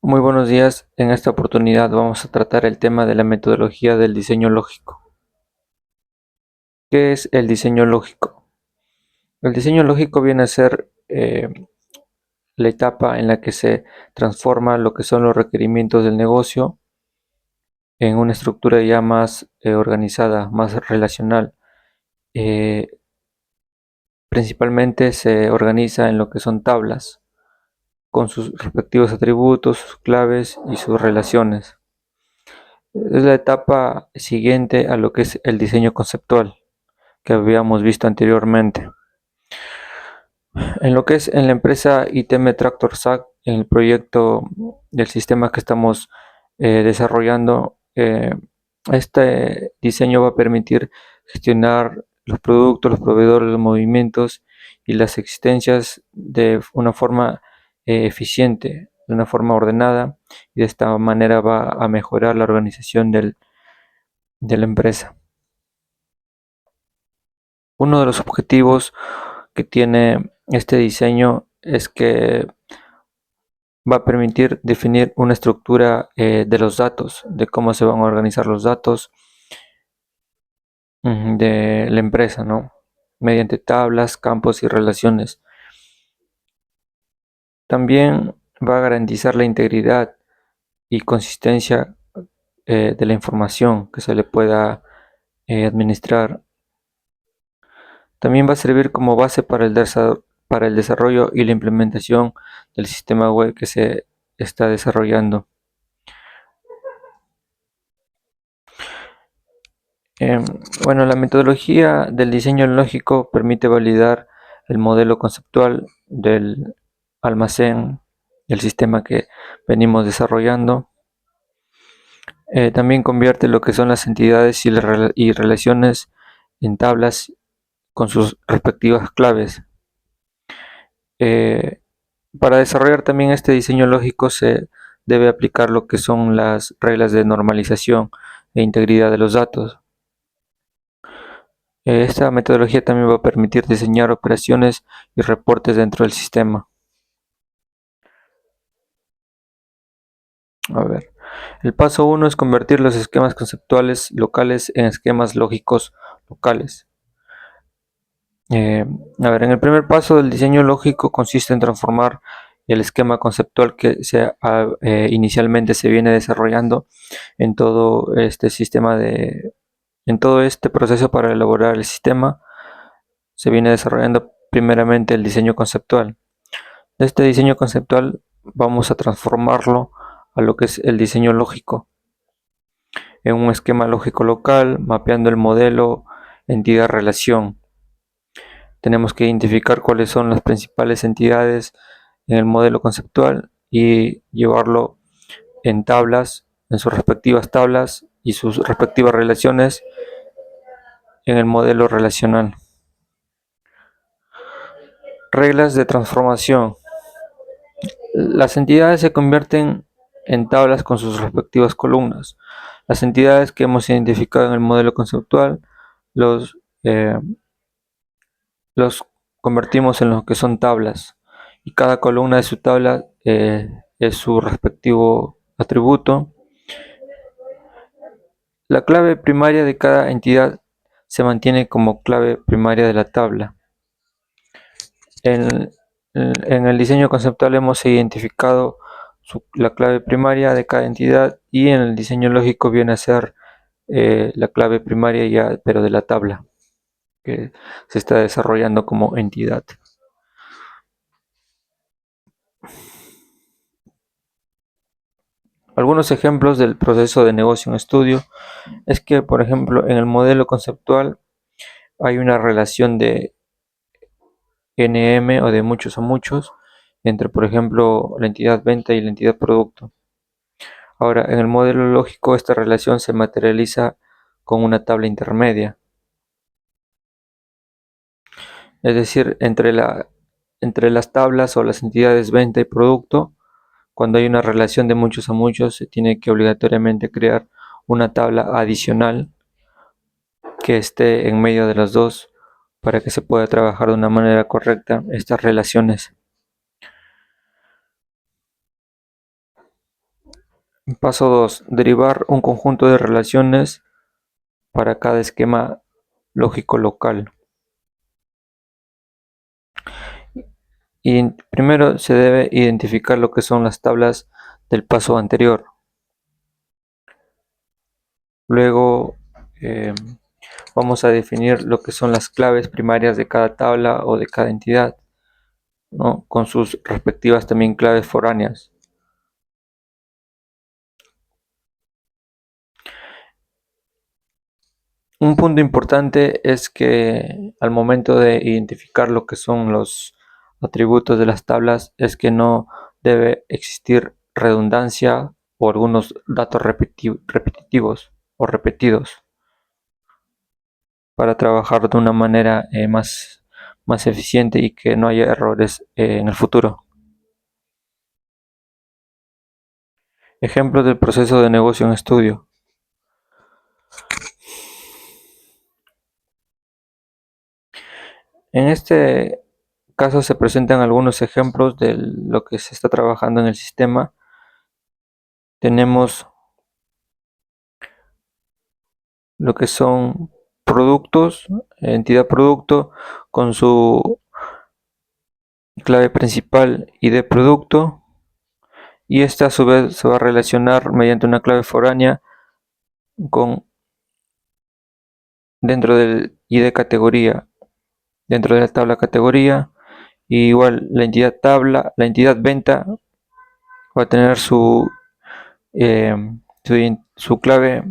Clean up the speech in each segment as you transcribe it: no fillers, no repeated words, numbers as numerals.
Muy buenos días. En esta oportunidad vamos a tratar el tema de la metodología del diseño lógico. ¿Qué es el diseño lógico? El diseño lógico viene a ser la etapa en la que se transforma lo que son los requerimientos del negocio en una estructura ya más organizada, más relacional. Eh, Principalmente se organiza en lo que son tablas, con sus respectivos atributos, sus claves y sus relaciones. Es la etapa siguiente a lo que es el diseño conceptual, que habíamos visto anteriormente. En lo que es en la empresa ITM Tractor SAC, en el proyecto del sistema que estamos desarrollando, este diseño va a permitir gestionar los productos, los proveedores, los movimientos y las existencias de una forma eficiente, de una forma ordenada, y de esta manera va a mejorar la organización de la empresa. Uno de los objetivos que tiene este diseño es que va a permitir definir una estructura de los datos, de cómo se van a organizar los datos de la empresa, ¿no? Mediante tablas, campos y relaciones. También va a garantizar la integridad y consistencia de la información que se le pueda administrar. También va a servir como base para el desarrollo y la implementación del sistema web que se está desarrollando. Bueno, la metodología del diseño lógico permite validar el modelo conceptual del almacén, del sistema que venimos desarrollando. También convierte lo que son las entidades y relaciones en tablas con sus respectivas claves. Eh, para desarrollar también este diseño lógico se debe aplicar lo que son las reglas de normalización e integridad de los datos. Esta metodología también va a permitir diseñar operaciones y reportes dentro del sistema. A ver, el paso 1 es convertir los esquemas conceptuales locales en esquemas lógicos locales. En el primer paso del diseño lógico consiste en transformar el esquema conceptual que inicialmente se viene desarrollando en todo este en todo este proceso para elaborar el sistema. Se viene desarrollando primeramente el diseño conceptual. De este diseño conceptual vamos a transformarlo a lo que es el diseño lógico, en un esquema lógico local, mapeando el modelo entidad-relación. Tenemos que identificar cuáles son las principales entidades en el modelo conceptual y llevarlo en tablas, en sus respectivas tablas y sus respectivas relaciones en el modelo relacional. Reglas de transformación. Las entidades se convierten en tablas con sus respectivas columnas. Las entidades que hemos identificado en el modelo conceptual los, eh, los convertimos en lo que son tablas, y cada columna de su tabla es su respectivo atributo. La clave primaria de cada entidad se mantiene como clave primaria de la tabla. En el diseño conceptual hemos identificado la clave primaria de cada entidad, y en el diseño lógico viene a ser la clave primaria ya, pero de la tabla que se está desarrollando como entidad. Algunos ejemplos del proceso de negocio en estudio es que, por ejemplo, en el modelo conceptual hay una relación de NM o de muchos a muchos entre, por ejemplo, la entidad venta y la entidad producto. Ahora, en el modelo lógico esta relación se materializa con una tabla intermedia, es decir, entre las tablas o las entidades venta y producto. Cuando hay una relación de muchos a muchos, se tiene que obligatoriamente crear una tabla adicional que esté en medio de las dos para que se pueda trabajar de una manera correcta estas relaciones. Paso 2. Derivar un conjunto de relaciones para cada esquema lógico local. Y primero se debe identificar lo que son las tablas del paso anterior. Luego vamos a definir lo que son las claves primarias de cada tabla o de cada entidad, ¿no? Con sus respectivas también claves foráneas. Un punto importante es que al momento de identificar lo que son los atributos de las tablas es que no debe existir redundancia o algunos datos repetitivos o repetidos para trabajar de una manera más eficiente y que no haya errores en el futuro. Ejemplos del proceso de negocio en estudio. En este caso se presentan algunos ejemplos de lo que se está trabajando en el sistema. Tenemos lo que son productos, entidad producto con su clave principal ID producto, y esta a su vez se va a relacionar mediante una clave foránea con dentro del ID categoría, dentro de la tabla categoría. Y igual la entidad tabla, la entidad venta va a tener eh, su clave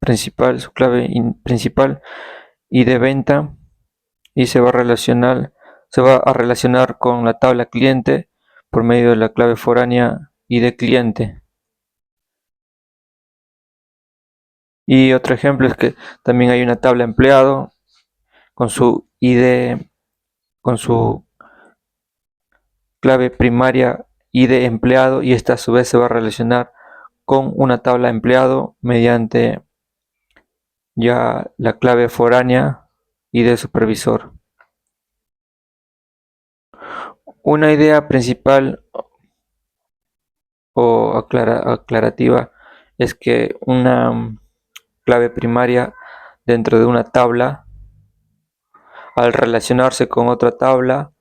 principal, y de venta, y se va a relacionar con la tabla cliente por medio de la clave foránea y de cliente. Y otro ejemplo es que también hay una tabla empleado con su ID, con su clave primaria ID empleado, y esta a su vez se va a relacionar con una tabla empleado mediante ya la clave foránea ID supervisor. Una idea principal o aclarativa es que una clave primaria dentro de una tabla, al relacionarse con otra tabla,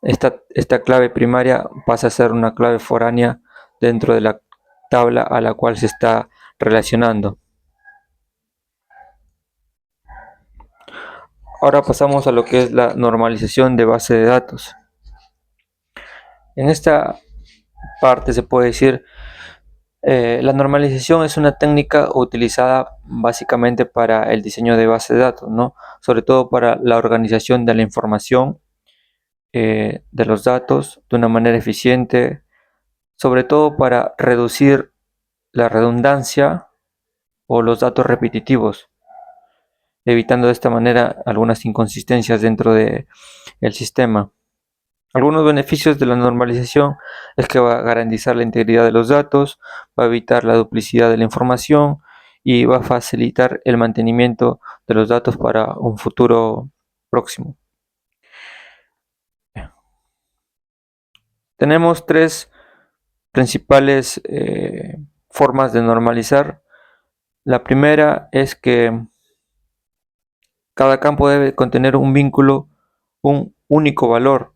esta clave primaria pasa a ser una clave foránea dentro de la tabla a la cual se está relacionando. Ahora pasamos a lo que es la normalización de base de datos. En esta parte se puede decir, la normalización es una técnica utilizada básicamente para el diseño de base de datos, ¿no? Sobre todo para la organización de la información, de los datos de una manera eficiente, sobre todo para reducir la redundancia o los datos repetitivos, evitando de esta manera algunas inconsistencias dentro del sistema. Algunos beneficios de la normalización es que va a garantizar la integridad de los datos, va a evitar la duplicidad de la información y va a facilitar el mantenimiento de los datos para un futuro próximo. Tenemos tres principales formas de normalizar. La primera es que cada campo debe contener un vínculo, un único valor,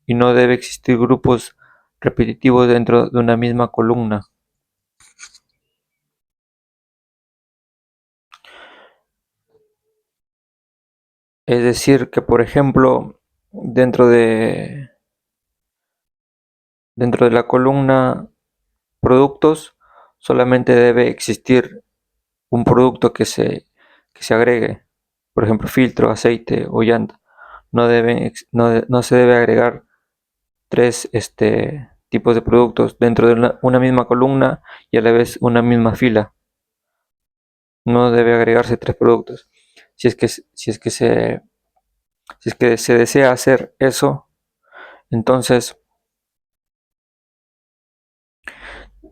y no debe existir grupos repetitivos dentro de una misma columna. Es decir, que por ejemplo, dentro de la columna productos solamente debe existir un producto que se agregue, por ejemplo, filtro, aceite o llanta. No se debe agregar tres tipos de productos dentro de una misma columna y a la vez una misma fila. No debe agregarse tres productos. Si es que se desea hacer eso, entonces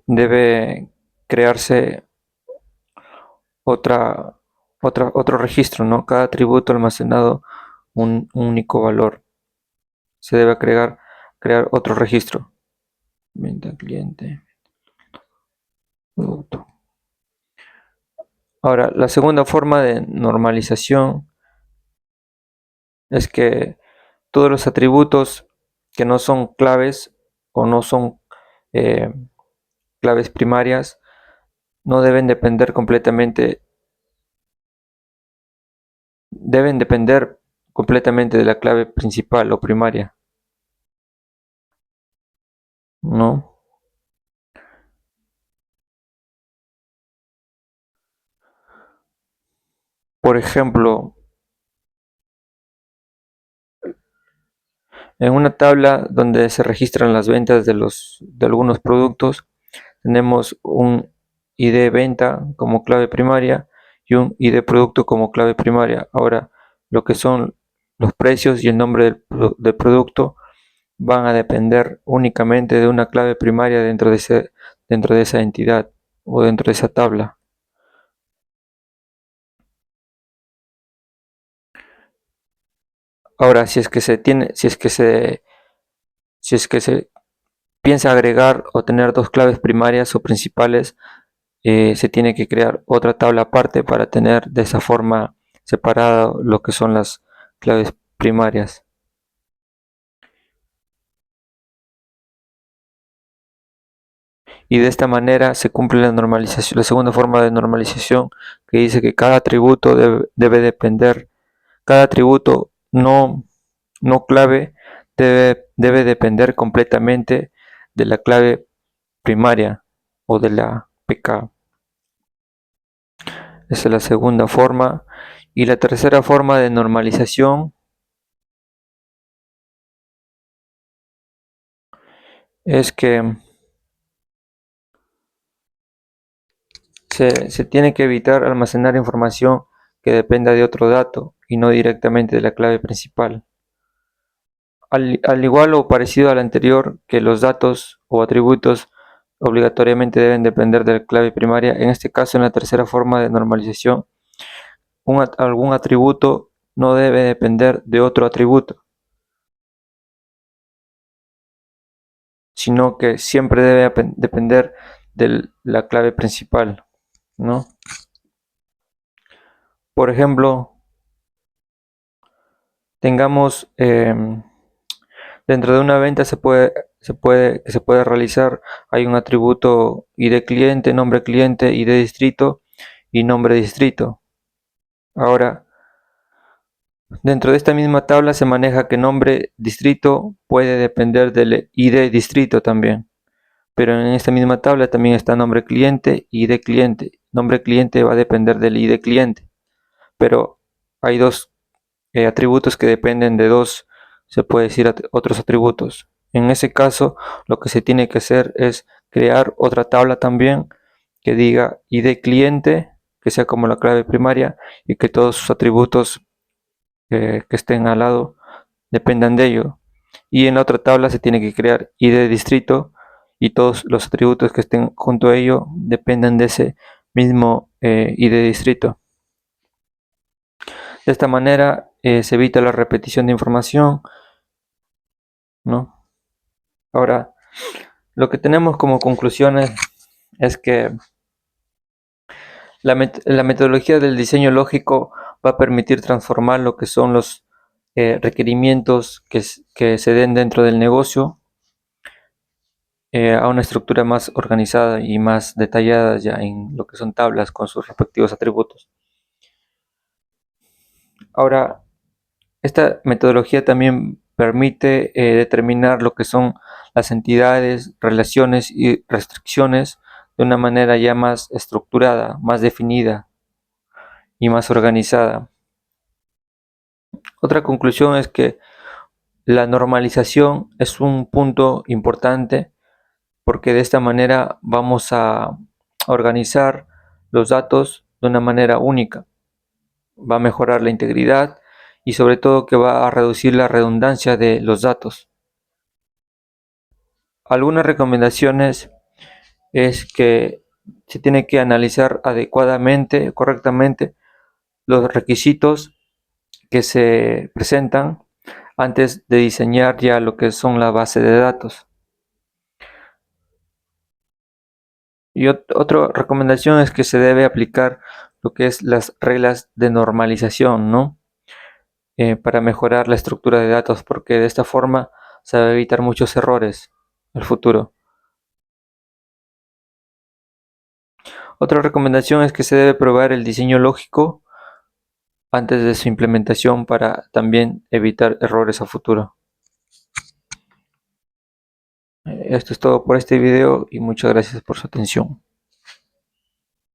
debe crearse otro registro, ¿no? Cada atributo almacenado un único valor. Se debe crear otro registro. Venta cliente. producto. Ahora, la segunda forma de normalización es que todos los atributos que no son claves o no son eh, claves primarias no deben depender completamente de la clave principal o primaria, ¿no? Por ejemplo, en una tabla donde se registran las ventas de algunos productos, tenemos un ID venta como clave primaria y un ID producto como clave primaria. Ahora, lo que son los precios y el nombre del producto van a depender únicamente de una clave primaria dentro de esa entidad o dentro de esa tabla. Ahora, si es que se piensa agregar o tener dos claves primarias o principales, se tiene que crear otra tabla aparte para tener de esa forma separado lo que son las claves primarias. Y de esta manera se cumple la normalización, la segunda forma de normalización, que dice que cada atributo debe depender, cada atributo no clave debe depender completamente de la clave primaria o de la PK. Esa es la segunda forma. Y la tercera forma de normalización es que se tiene que evitar almacenar información que dependa de otro dato y no directamente de la clave principal. Al igual o parecido al anterior, que los datos o atributos obligatoriamente deben depender de la clave primaria, en este caso en la tercera forma de normalización, algún atributo no debe depender de otro atributo, sino que siempre debe depender de la clave principal, ¿no? Por ejemplo, tengamos dentro de una venta que se puede realizar, hay un atributo ID cliente, nombre cliente, ID distrito y nombre distrito. Ahora, dentro de esta misma tabla se maneja que nombre distrito puede depender del ID distrito también. Pero en esta misma tabla también está nombre cliente y ID cliente. Nombre cliente va a depender del ID cliente. Pero hay dos atributos que dependen de dos, se puede decir, otros atributos. En ese caso, lo que se tiene que hacer es crear otra tabla también que diga ID cliente, que sea como la clave primaria y que todos sus atributos que estén al lado dependan de ello. Y en la otra tabla se tiene que crear ID distrito y todos los atributos que estén junto a ello dependan de ese mismo ID distrito. De esta manera se evita la repetición de información, ¿no? Ahora, lo que tenemos como conclusiones es que la metodología del diseño lógico va a permitir transformar lo que son los requerimientos que se den dentro del negocio a una estructura más organizada y más detallada ya en lo que son tablas con sus respectivos atributos. Ahora, esta metodología también permite determinar lo que son las entidades, relaciones y restricciones de una manera ya más estructurada, más definida y más organizada. Otra conclusión es que la normalización es un punto importante porque de esta manera vamos a organizar los datos de una manera única. Va a mejorar la integridad y sobre todo que va a reducir la redundancia de los datos. Algunas recomendaciones es que se tiene que analizar adecuadamente, correctamente, los requisitos que se presentan antes de diseñar ya lo que son la base de datos. Y otra recomendación es que se debe aplicar lo que es las reglas de normalización, ¿no? Para mejorar la estructura de datos, porque de esta forma se va a evitar muchos errores en el futuro. Otra recomendación es que se debe probar el diseño lógico antes de su implementación para también evitar errores a futuro. Esto es todo por este video y muchas gracias por su atención.